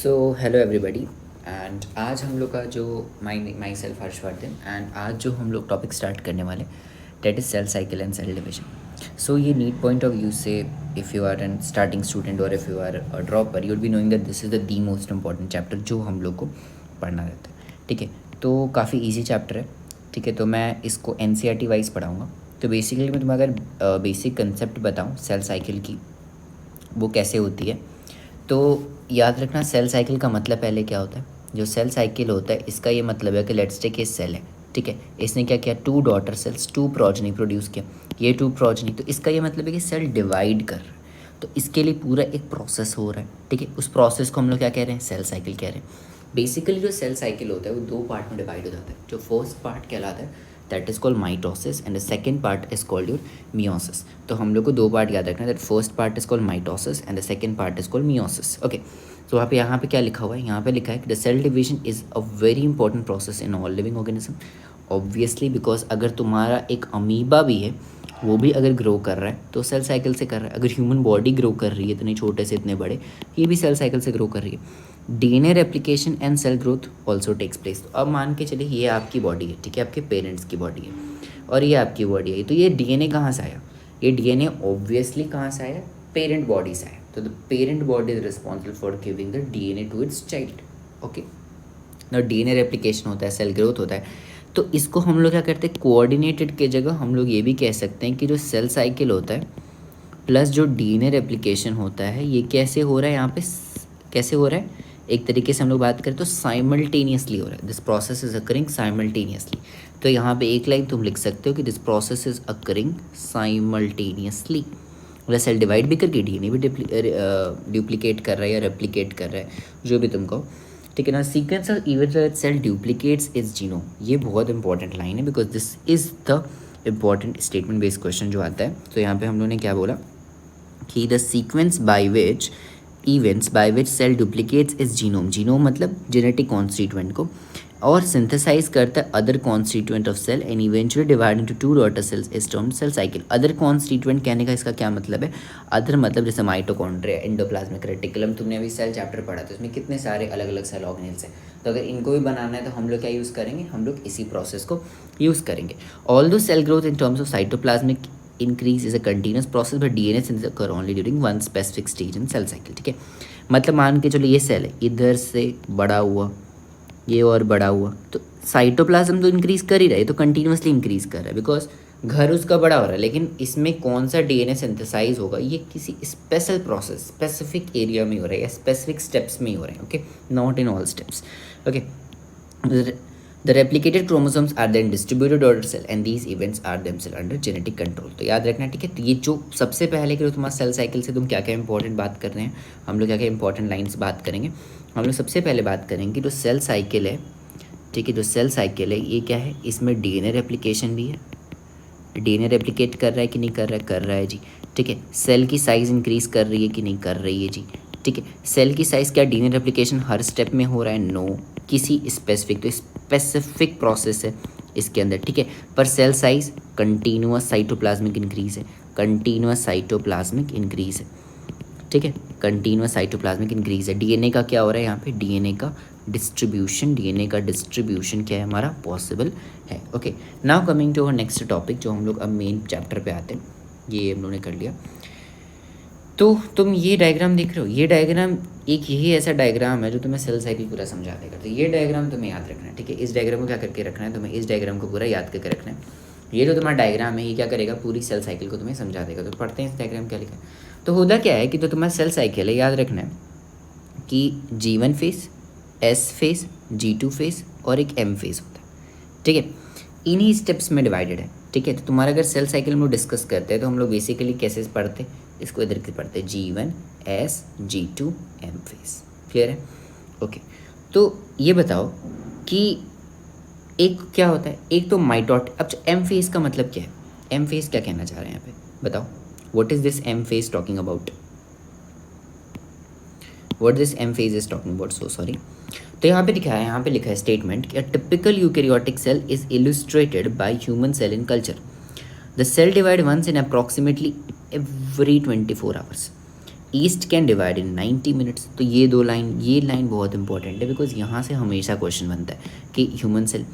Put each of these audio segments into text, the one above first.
So hello everybody and आज हम लोग का जो माई सेल्फ हर्षवर्धन एंड आज जो हम लोग टॉपिक स्टार्ट करने वाले that is cell cycle and cell division. So ये नीट पॉइंट ऑफ व्यू से if you are an starting student और if you are a dropper you will be knowing that this is the most important chapter जो हम लोग को पढ़ना रहता है. ठीक है, तो काफ़ी ईजी चैप्टर है. ठीक है, तो मैं इसको NCERT वाइज पढ़ाऊँगा. तो बेसिकली मैं तुम्हें अगर बेसिक कंसेप्ट बताऊँ सेल साइकिल की वो कैसे होती है, तो याद रखना सेल साइकिल का मतलब पहले क्या होता है. जो सेल साइकिल होता है इसका ये मतलब है कि लेट्स टेक ए सेल है. ठीक है, इसने क्या किया, 2 डॉटर सेल्स 2 प्रोजनी प्रोड्यूस किया. ये 2 प्रोजनी, तो इसका ये मतलब है कि सेल डिवाइड कर रहा है. तो इसके लिए पूरा एक प्रोसेस हो रहा है. ठीक है, उस प्रोसेस को हम लोग क्या कह रहे हैं, सेल साइकिल कह रहे हैं. बेसिकली जो सेल साइकिल होता है वो 2 पार्ट में डिवाइड हो जाता है. जो फर्स्ट पार्ट कहलाता है that is called mitosis and the second part is called your meiosis. तो हम लोग को 2 पार्ट याद रखना है. That first part is called mitosis and the second part is called meiosis. Okay, तो यहाँ पे क्या लिखा हुआ है, यहाँ पे लिखा है कि the cell division is a very important process in all living organism. Obviously because अगर तुम्हारा एक अमीबा भी है वो भी अगर ग्रो कर रहा है तो सेल साइकिल से कर रहा है. अगर ह्यूमन बॉडी ग्रो कर रही है इतने छोटे से इतने बड़े, ये भी सेल साइकिल से ग्रो कर रही है. DNA replication and cell growth also takes place. तो अब मान के चलिए ये आपकी बॉडी है. ठीक है, आपके पेरेंट्स की बॉडी है और ये आपकी बॉडी है. तो ये DNA कहाँ से आया, ये DNA ऑब्वियसली कहाँ से आया, पेरेंट बॉडी से आया. तो the parent body is responsible for giving the DNA to its child. Okay, ना DNA रेप्लिकेशन होता है, सेल ग्रोथ होता है. तो इसको हम लोग क्या करते हैं, कोऑर्डिनेटेड के जगह हम लोग ये भी कह सकते हैं कि जो सेल साइकिल होता है प्लस जो DNA रेप्लिकेशन होता है ये कैसे हो रहा है, यहाँ पे कैसे हो रहा है, एक तरीके से हम लोग बात करें तो साइमल्टेनियसली हो रहा है. This process is occurring simultaneously. तो यहाँ पे एक लाइन तुम लिख सकते हो कि this process is occurring simultaneously. मतलब सेल डिवाइड भी करके DNA भी डुप्लीकेट कर रहा है या रेप्लिकेट कर रहा है, जो भी तुम कहो. ठीक है ना. Sequence of events that cell duplicates is genome. ये बहुत इंपॉर्टेंट लाइन है because this is the important statement based question जो आता है. तो यहाँ पे हम लोगों ने क्या बोला कि the sequence by which events by which cell duplicates is genome. genome मतलब genetic constituent को, और synthesize करता है other constituent of cell and eventually divide into 2 daughter cells is termed cell cycle. other constituent कहने का इसका क्या मतलब है, other मतलब जैसे माइटोकॉन्ड्रिया, एंडोप्लाज्मिक रेटिकुलम, तुमने अभी सेल चैप्टर पढ़ा था, उसमें कितने सारे अलग अलग सेल ऑर्गेनेल्स हैं. तो अगर इनको भी बनाना है तो हम लोग क्या यूज़ करेंगे, हम लोग इसी प्रोसेस को यूज़ करेंगे. Although cell growth in terms of cytoplasmic increase is a continuous process but DNA synthesis occur only during one specific stage in cell cycle. ठीक है, मतलब मान के चलो ये सेल है, इधर से बड़ा हुआ, ये और बड़ा हुआ, तो साइटोप्लाज्म तो इंक्रीज कर ही रहा है, तो कंटिन्यूसली इंक्रीज कर रहा है बिकॉज घर उसका बड़ा हो रहा है. लेकिन इसमें कौन सा DNA सिंथेसाइज होगा, ये किसी स्पेशल प्रोसेस स्पेसिफिक एरिया में हो रहा है या स्पेसिफिक स्टेप्स में ही हो रहे हैं. Okay, not in all steps. Okay, The replicated chromosomes are then distributed to daughter cell and these events are themselves under genetic control. तो याद रखना. ठीक है, तो ये जो सबसे पहले के तुम्हारा सेल साइकिल से तुम क्या क्या इंपॉर्टेंट बात कर रहे हैं, हम लोग क्या क्या इंपॉर्टेंट लाइंस बात करेंगे. हम लोग सबसे पहले बात करेंगे जो सेल साइकिल है. ठीक है, जो सेल साइकिल है ये क्या है, इसमें DNA रेप्लिकेशन भी है. DNA रेप्लिकेट कर रहा है कि नहीं कर रहा है, कर रहा है जी. ठीक है, सेल की साइज़ इंक्रीज़ कर रही है कि नहीं कर रही है जी. ठीक है, सेल की साइज़ क्या DNA रेप्लिकेशन हर स्टेप में हो रहा है, नो. किसी स्पेसिफिक, तो स्पेसिफिक प्रोसेस है इसके अंदर. ठीक है, पर cell size continuous cytoplasmic increase है, कंटिन्यूअस साइटोप्लाज्मिक इंक्रीज है. ठीक है, कंटिन्यूअस साइटोप्लाज्मिक इंक्रीज है. DNA का क्या हो रहा है यहाँ पे, DNA का डिस्ट्रीब्यूशन, DNA का डिस्ट्रीब्यूशन क्या है हमारा, पॉसिबल है. Okay, now coming to our next topic जो हम लोग अब मेन चैप्टर पे आते हैं. ये हम लोगों ने कर लिया. तो तुम ये डायग्राम देख रहे हो, ये डायग्राम एक यही ऐसा डायग्राम है जो तुम्हें सेल साइकिल पूरा समझा देगा. तो ये डायग्राम तुम्हें याद रखना है. ठीक है, इस डायग्राम को क्या करके रखना है, तुम्हें इस डायग्राम को पूरा याद करके रखना है. ये जो तुम्हारा डायग्राम है ये क्या करेगा, पूरी सेल साइकिल को तुम्हें समझा देगा. तो पढ़ते हैं इस डायग्राम क्या लिखा है. तो होता क्या है कि जो तुम्हारा सेल साइकिल है याद रखना है कि G1 face, S face, G2 face और एक M फेस होता है. ठीक है, इन्हीं स्टेप्स में डिवाइडेड है. ठीक है, तो तुम्हारा अगर सेल साइकिल में डिस्कस करते हैं तो हम लोग बेसिकली कैसे पढ़ते, इसको इधर के पढ़ते हैं, G1 S G2 M face. Clear है. ओके, तो ये बताओ कि एक क्या होता है, एक तो माइटोट. अब M फेस का मतलब क्या है, M फेस क्या कहना चाह रहे हैं यहाँ पे बताओ, what is this M face talking about, what this M face is talking about. So sorry. तो यहाँ पे लिखा है, यहाँ पे लिखा है स्टेटमेंट कि a typical eukaryotic cell is illustrated by human cell in culture. The cell divide once in approximately every 24 hours. Yeast can divide in 90 minutes. तो ये लाइन बहुत इंपॉर्टेंट है, बिकॉज यहाँ से हमेशा क्वेश्चन बनता है कि human cell.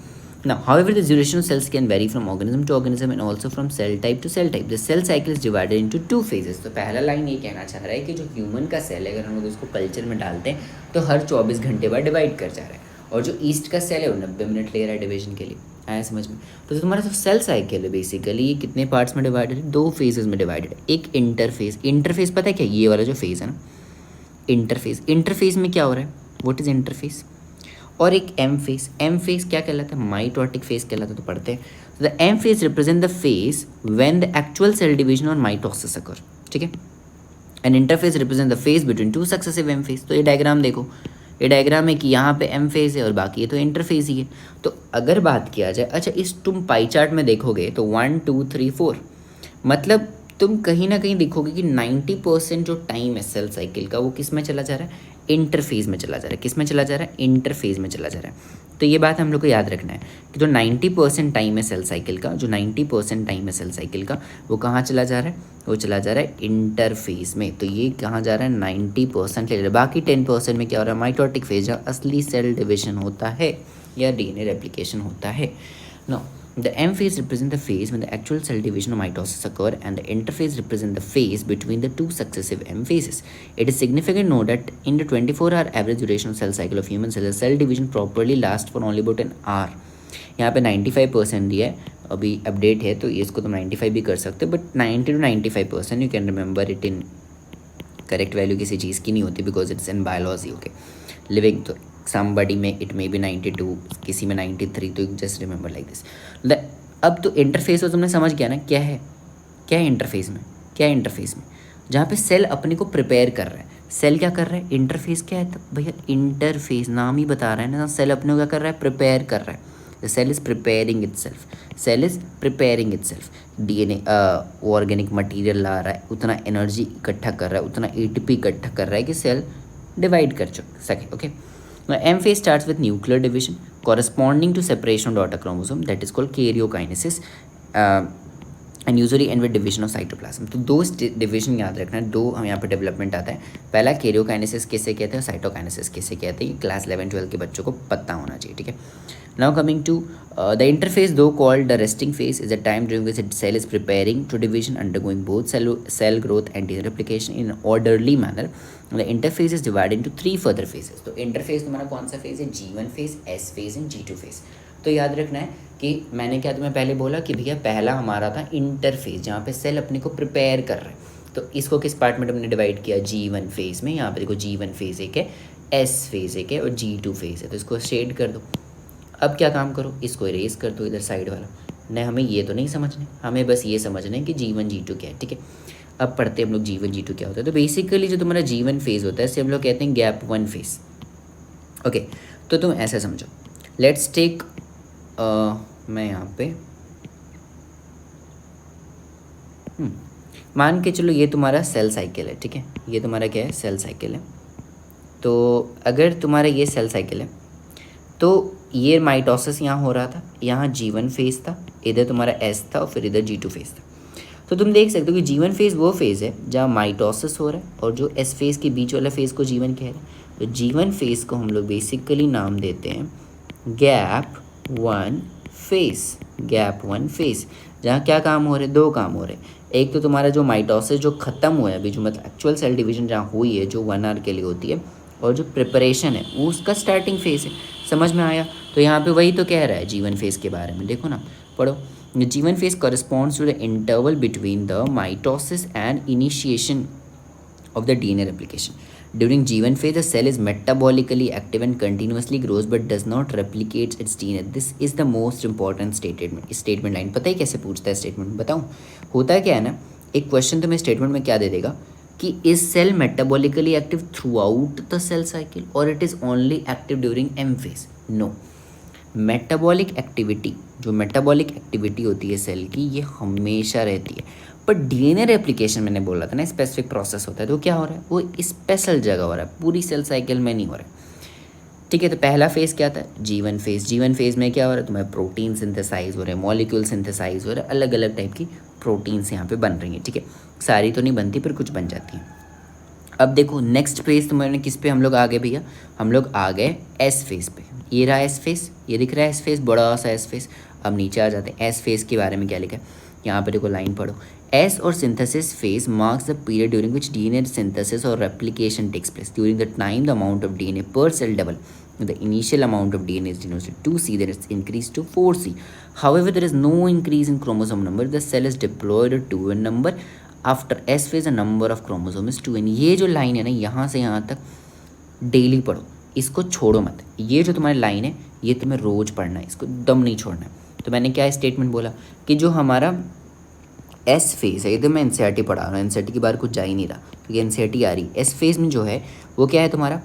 Now, however, the duration of cells can vary from organism to organism and also from cell type to cell type. The cell cycle is divided into 2 phases. तो पहला line ये कहना चाह रहा है कि जो ह्यूमन का सेल है, अगर हम लोग उसको कल्चर में डालते हैं तो हर 24 घंटे बाद डिवाइड कर जा रहा है, और जो ईस्ट का सेल है वो 90 मिनट ले रहा है डिवीजन के लिए। आया समझ में? तो जो तुम्हारा जो सेल साइकिल है बेसिकली ये कितने पार्ट्स में डिवाइडेड है? 2 फेजेस में डिवाइडेड है। एक इंटरफेस पता है क्या? ये वाला जो फेज है ना, इंटरफेस में क्या हो रहा है? What is interface? और एक एम फेस क्या कहलाता है? माइटोटिक फेस कहलाता है। तो पढ़ते हैं, the M phase represent the phase when the actual cell division और माइटोसिस अकर, ठीक है। And interphase represent the phase between 2 successive M phase. तो ये डायग्राम देखो, ये डायग्राम है कि यहाँ पे एम फेस है और बाकी ये तो इंटरफेस ही है। तो अगर बात किया जाए, अच्छा इस तुम पाई चार्ट में देखोगे तो 1 2 3 4, मतलब तुम कहीं ना कहीं देखोगे कि 90% जो टाइम है सेल साइकिल का वो किस में चला जा रहा है? इंटरफेज में चला जा रहा है। किस में चला जा रहा है? इंटरफेज में चला जा रहा है। तो ये बात हम लोग को याद रखना है कि जो 90% टाइम है सेल साइकिल का, जो 90% टाइम है सेल साइकिल का, वो कहाँ चला जा रहा है? वो चला जा रहा है इंटरफेज में। तो ये कहाँ जा रहा है? 90% ले रहा है। बाकी 10% में क्या हो रहा है? माइटोटिक फेज, जहाँ असली सेल डिविजन होता है या डीएनए रेप्लिकेशन होता है। No, the M phase represents the phase when the actual cell division or mitosis occur, and the interphase represents the phase between the 2 successive M phases. It is significant to note that in the 24-hour average duration of cell cycle of human cells, cell division properly lasts for only about an hour. यहाँ पे 95% दिया है, अभी update है तो इसको तुम 95 भी कर सकते हो, but 90 to 95% you can remember it in correct value किसी चीज़ की नहीं होती, because it's in biology. Okay, living तो समबडी में इट मे बी 92, किसी में 93, तो जस्ट रिमेंबर लाइक दिस। अब तो इंटरफेस तो तुमने समझ गया ना क्या है? क्या है इंटरफेस में? क्या है इंटरफेस में? जहाँ पे सेल अपने को प्रिपेयर कर रहा है। सेल क्या कर रहा है? इंटरफेस क्या है? तो भैया इंटरफेस नाम ही बता रहा है ना, सेल अपने को क्या कर रहा है? प्रिपेयर कर रहा है। The cell is preparing itself, cell is preparing itself. DNA organic material ला रहा है, उतना एनर्जी इकट्ठा कर रहा है, उतना एटीपी इकट्ठा कर रहा है कि सेल डिवाइड कर सके। Okay, M phase starts with nuclear division corresponding to separation of daughter chromosome, that is called karyokinesis, and usually end with division of cytoplasm. तो 2 डिविजन याद रखना है, 2 हम यहाँ पे डेवलपमेंट आता है। पहला केरियोकाइनेसिस किसे कहते हैं, साइटोकाइनेसिस किसे कहते हैं, क्लास 11-12 के बच्चों को पता होना चाहिए, ठीक है। Now coming to the interphase, though called the resting phase, is a time during which the cell is preparing to division, undergoing both cell growth and DNA replication in an orderly manner. The interphase is divided into 3 further phases. तो interphase तुम्हारा कौन सा phase है? G1 phase, S phase and G2 phase. तो याद रखना है कि मैंने क्या तुम्हें पहले बोला कि भैया पहला हमारा था इंटरफेज, जहाँ पे सेल अपने को प्रिपेयर कर रहा है। तो इसको किस पार्ट में हमने डिवाइड किया? G1 फेज में। यहाँ पे देखो G1 फेज एक है, S फेज एक है और G2 फेज है। तो इसको शेड कर दो। अब क्या काम करो? इसको इरेज कर दो इधर साइड वाला। नहीं, हमें ये तो नहीं समझना, हमें बस ये समझना है कि G1 G2 क्या है, ठीक है। अब पढ़ते हैं हम लोग G1 G2 क्या होता है। तो बेसिकली जो तुम्हारा G1 फेज होता है इसे हम लोग कहते हैं गैप 1 फेज। ओके, तो तुम ऐसा समझो, लेट्स टेक मैं यहाँ पे मान के चलो ये तुम्हारा सेल साइकिल है, ठीक है। ये तुम्हारा क्या है? सेल साइकिल है। तो अगर तुम्हारा ये सेल साइकिल है तो ये माइटोसिस यहाँ हो रहा था, यहाँ G1 फेज था, इधर तुम्हारा S था और फिर इधर G2 फेज था। तो तुम देख सकते हो कि G1 फेज वो फेज है जहाँ माइटोसिस हो रहा है और जो S फेज के बीच वाला फेज को G1 कह रहे हैं। तो G1 फेज को हम लोग बेसिकली नाम देते हैं गैप 1 फेज। गैप 1 फेज जहाँ क्या काम हो रहे हैं? 2 काम हो रहे हैं। एक तो तुम्हारा जो माइटोसिस जो ख़त्म हुआ है अभी, जो मतलब एक्चुअल सेल डिवीजन जहाँ हुई है जो 1 आवर के लिए होती है, और जो प्रिपरेशन है वो उसका स्टार्टिंग फेज है। समझ में आया? तो यहाँ पे वही तो कह रहा है G1 फेज के बारे में। देखो ना, पढ़ो। G1 phase corresponds to the interval between the mitosis and initiation of the DNA replication. During G1 phase, the cell is metabolically active and continuously grows but does not replicate its DNA. This is the most important statement line. पता ही कैसे पूछता है statement? बताऊँ? होता क्या है ना, एक क्वेश्चन तुम्हें स्टेटमेंट में क्या दे देगा कि is cell metabolically active throughout the cell cycle और it is only active during M phase? No, metabolic activity, जो मेटाबॉलिक एक्टिविटी होती है सेल की, ये हमेशा रहती है। पर डीएनए रेप्लिकेशन मैंने बोला था ना स्पेसिफिक प्रोसेस होता है, तो क्या हो रहा है? वो स्पेशल जगह हो रहा है, पूरी सेल साइकिल में नहीं हो रहा है, ठीक है। तो पहला फेज़ क्या था? G1 phase. G1 फेज़ में क्या हो रहा है? तुम्हें प्रोटीन सिंथेसाइज हो रहे हैं, मॉलिक्यूल सिंथेसाइज हो रहे हैं, अलग अलग टाइप की प्रोटीन्स यहाँ पे बन रही हैं, ठीक है। सारी तो नहीं बनती पर कुछ बन जाती हैं। अब देखो नेक्स्ट फेज तुम्हारे किस पे हम लोग आ गए भैया, हम लोग आ गए एस फेज पे। ये रहा एस फेज, ये दिख रहा है एस फेज, बड़ा सा एस फेज। अब नीचे आ जाते हैं, एस फेज के बारे में क्या लिखा है यहाँ पे, देखो लाइन पढ़ो। एस और synthesis phase marks the period during which DNA synthesis और replication takes place. During the time the amount of DNA per cell double. The initial amount of DNA is denoted 2C, then it's increased to 4C. However, there is no increase in chromosome number. The cell is diploid or 2n number. After S phase, the number of chromosome is 2n. ये जो line है ना, यहाँ से यहाँ तक daily पढ़ो, इसको छोड़ो मत। ये जो तुम्हारी लाइन है ये तुम्हें रोज पढ़ना है, इसको दम नहीं छोड़ना है। तो मैंने क्या स्टेटमेंट बोला कि जो हमारा एस फेज है, इधर मैं एनसीईआरटी पढ़ा रहा हूँ, एनसीईआरटी की बार कुछ जा ही नहीं रहा क्योंकि एनसीईआरटी आ रही। एस फेज में जो है वो क्या है तुम्हारा,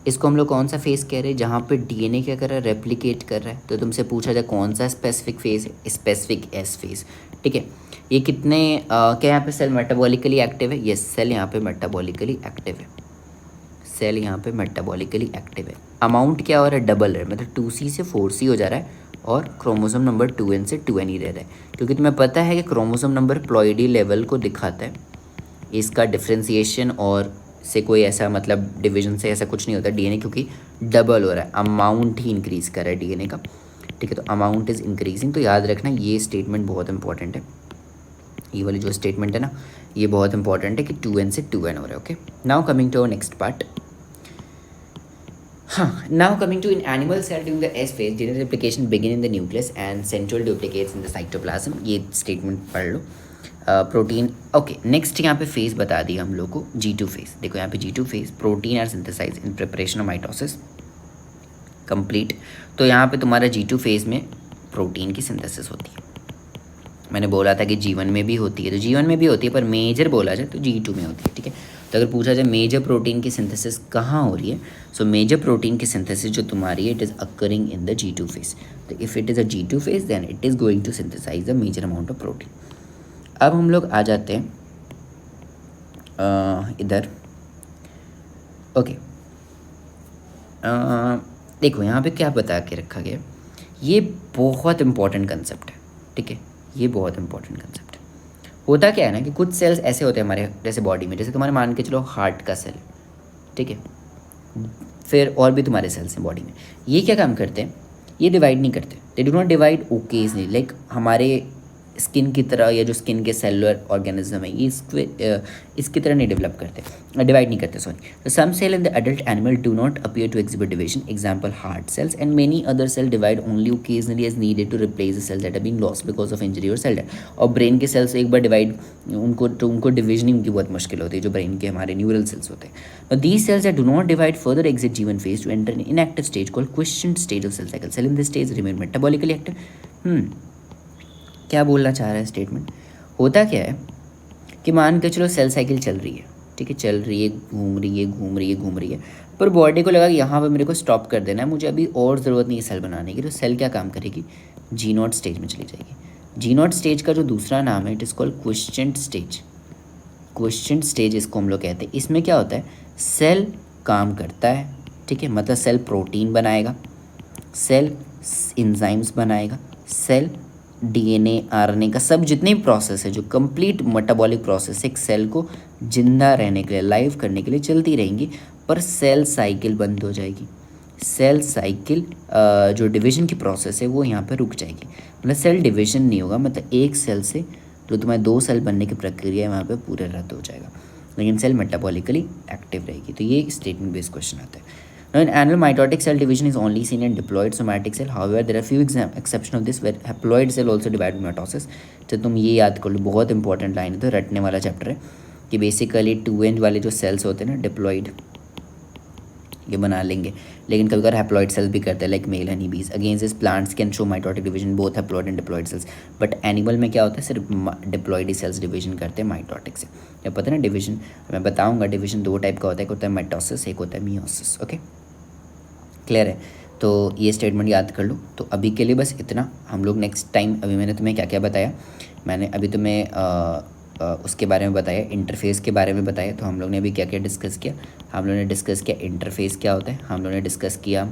इसको हम लोग कौन सा फेज कह रहे हैं, जहाँ पे डीएनए क्या कर रहा है, रेप्लिकेट कर रहा है। तो तुमसे पूछा जाए कौन सा स्पेसिफिक फेज है, स्पेसिफिक एस फेज, ठीक है। ये कितने क्या यहाँ पे सेल मेटाबॉलिकली एक्टिव है, यस सेल यहाँ पे मेटाबॉलिकली एक्टिव है, सेल यहाँ पे मेटाबॉलिकली एक्टिव है। अमाउंट क्या हो रहा है, डबल है, मतलब 2C से 4C हो जा रहा है और क्रोमोसोम नंबर 2n से 2n ही रह रहा है। क्योंकि तुम्हें पता है कि क्रोमोसोम नंबर प्लॉइडी लेवल को दिखाता है, इसका डिफ्रेंसिएशन और से कोई ऐसा मतलब डिवीजन से ऐसा कुछ नहीं होता डीएनए, क्योंकि डबल हो रहा है, अमाउंट ही इंक्रीज़ कर रहा है डीएनए का, ठीक है। तो अमाउंट इज़ इंक्रीजिंग। तो याद रखना ये स्टेटमेंट बहुत इंपॉर्टेंट है, ये वाली जो स्टेटमेंट है ना ये बहुत इंपॉर्टेंट है कि 2n से 2n हो रहा है। Okay, now coming to next part. Now coming to in animal cell during the S phase, DNA replication begin in the nucleus and central duplicates in the cytoplasm. ये statement पढ़ लो। Protein okay, next यहाँ पे phase बता दिया हम लोग को, G2 phase. देखो यहाँ पे G2 phase, protein are synthesize in preparation of mitosis complete. तो यहाँ पे तुम्हारा G2 फेज में प्रोटीन की सिंथेसिस होती है। मैंने बोला था कि जीवन में भी होती है, तो जीवन में भी होती है पर मेजर बोला जाए तो G2 में होती है, ठीक है। तो अगर पूछा जाए मेजर प्रोटीन की सिंथेसिस कहाँ हो रही है, सो मेजर प्रोटीन की सिंथेसिस जो तुम्हारी है it is occurring in the G2 phase. तो if it is a G2 phase then it is going to synthesize the major amount of protein. अब हम लोग आ जाते हैं इधर, ओके। देखो यहाँ पे क्या बता के रखा गया, ये बहुत इंपॉर्टेंट कंसेप्ट है, ठीक है। ये बहुत इंपॉर्टेंट कंसेप्ट है। होता क्या है ना कि कुछ सेल्स ऐसे होते हैं हमारे जैसे बॉडी में, जैसे तुम्हारे मान के चलो हार्ट का सेल, ठीक है, फिर और भी तुम्हारे सेल्स हैं बॉडी में। ये क्या काम करते हैं, ये डिवाइड नहीं करते, they do not divide occasionally, like हमारे स्किन की तरह या जो स्किन के सेलुलर ऑर्गेनिज्म है ये इसकी तरह नहीं डेवलप करते, डिवाइड नहीं करते, सॉरी। तो some cell in the adult animal do not appear to exhibit division, example heart cells, and many other cell divide only occasionally as needed to replace the cells that have been lost because of injury और cell death. और brain के cells एक बार divide उनको डिविजनिंग उनकी बहुत मुश्किल होती है, जो ब्रेन के हमारे न्यूरल सेल्स होते हैं। These cells that do not divide further exit G one phase to enter in inactive stage called quiescent stage of cell cycle. Cell in this stage remain metabolically active. क्या बोलना चाह रहा है statement, होता क्या है कि मान के चलो सेल साइकिल चल रही है, ठीक है, चल रही है, घूम रही है, घूम रही है, घूम रही है, पर बॉडी को लगा कि यहाँ पर मेरे को स्टॉप कर देना है, मुझे अभी और ज़रूरत नहीं है सेल बनाने की। तो सेल क्या काम करेगी, G0 स्टेज में चली जाएगी। G0 स्टेज का जो दूसरा नाम है it is called quiescent stage. Question stage इसको हम लोग कहते हैं। इसमें क्या होता है, सेल काम करता है, ठीक है, मतलब सेल प्रोटीन बनाएगा, सेल इंजाइम्स बनाएगा, सेल डीएनए आरएनए का सब जितने भी प्रोसेस है, जो कंप्लीट मेटाबॉलिक प्रोसेस एक सेल को जिंदा रहने के लिए, लाइव करने के लिए चलती रहेंगी, पर सेल साइकिल बंद हो जाएगी। सेल साइकिल जो डिवीजन की प्रोसेस है वो यहाँ पर रुक जाएगी, मतलब सेल डिवीजन नहीं होगा, मतलब एक सेल से जो तुम्हारे 2 सेल बनने की प्रक्रिया है वहाँ पर पूरे रद्द हो जाएगा, लेकिन सेल मेटाबॉलिकली एक्टिव रहेगी। तो ये स्टेटमेंट बेस्ड क्वेश्चन आता है। Now, in animal mitotic cell division is only seen in diploid somatic cell. However, there are few exception of this where haploid cell also divide mitosis. तो तुम ये याद कर लो, बहुत इंपॉर्टेंट लाइन है, तो रटने वाला चैप्टर है कि बेसिकली 2n वाले जो सेल्स होते हैं ना डिप्लॉइड, ये बना लेंगे, लेकिन कभी कभी हैप्लॉइड सेल्स भी करते हैं लाइक मेल हनी बीज। Against this plants can show mitotic division both haploid and diploid sales, but animal में क्या होता है, सिर्फ डिप्लॉइड सेल्स डिवीजन करते हैं माइटोटिक से। जब पता है ना डिवीजन, मैं बताऊँगा डिवीजन 2 टाइप का होता है, एक होता है माइटोसिस, एक होता है मियोसिस। ओके, क्लियर है। तो ये स्टेटमेंट याद कर लो। तो अभी के लिए बस इतना, हम लोग नेक्स्ट टाइम, अभी मैंने तुम्हें क्या क्या बताया, मैंने अभी तुम्हें उसके बारे में बताया, इंटरफेस के बारे में बताया। तो हम लोग ने अभी क्या क्या डिस्कस किया, हम लोग ने डिस्कस किया इंटरफेस क्या होता है, हम लोग ने डिस्कस किया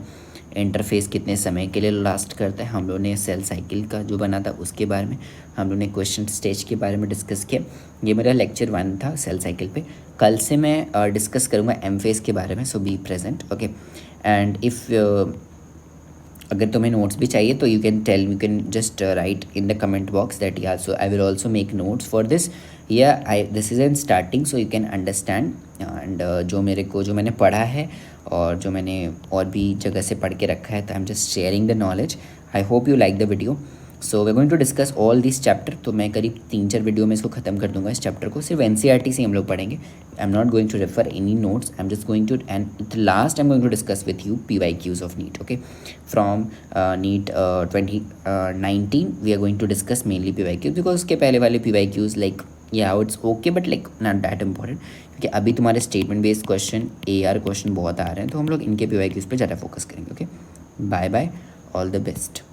इंटरफेस कितने समय के लिए लास्ट करता है, हम लोगों ने सेल साइकिल का जो बना था उसके बारे में, हम लोगों ने क्वेश्चन स्टेज के बारे में डिस्कस किया। ये मेरा लेक्चर 1 था सेल साइकिल पे। कल से मैं डिस्कस करूँगा एम फेज़ के बारे में, so B present, okay. And if अगर तुम्हें नोट्स भी चाहिए तो you can just write in the comment box that yeah so I will also make notes for this, yeah I this is an starting so you can understand. And जो मैंने पढ़ा है और जो मैंने और भी जगह से पढ़ के रखा है, तो I am just sharing the knowledge. I hope you like the video. So we going to discuss all this chapter. तो मैं करीब 3-4 वीडियो में इसको ख़त्म कर दूंगा, इस चैप्टर को। सिर्फ NCERT से हम लोग पढ़ेंगे। I am not going to refer any notes, I am just going to, and at last I am going to discuss with you PYQs of NEET, okay. From NEET 2019 we are going to discuss mainly PYQs, because उसके पहले वाले PYQs like या it's okay but like not that important, क्योंकि अभी तुम्हारे statement based question, AR question बहुत आ रहे हैं, तो हम लोग इनके PYQs पे ज़्यादा फोकस करेंगे, okay. Bye bye, all the best.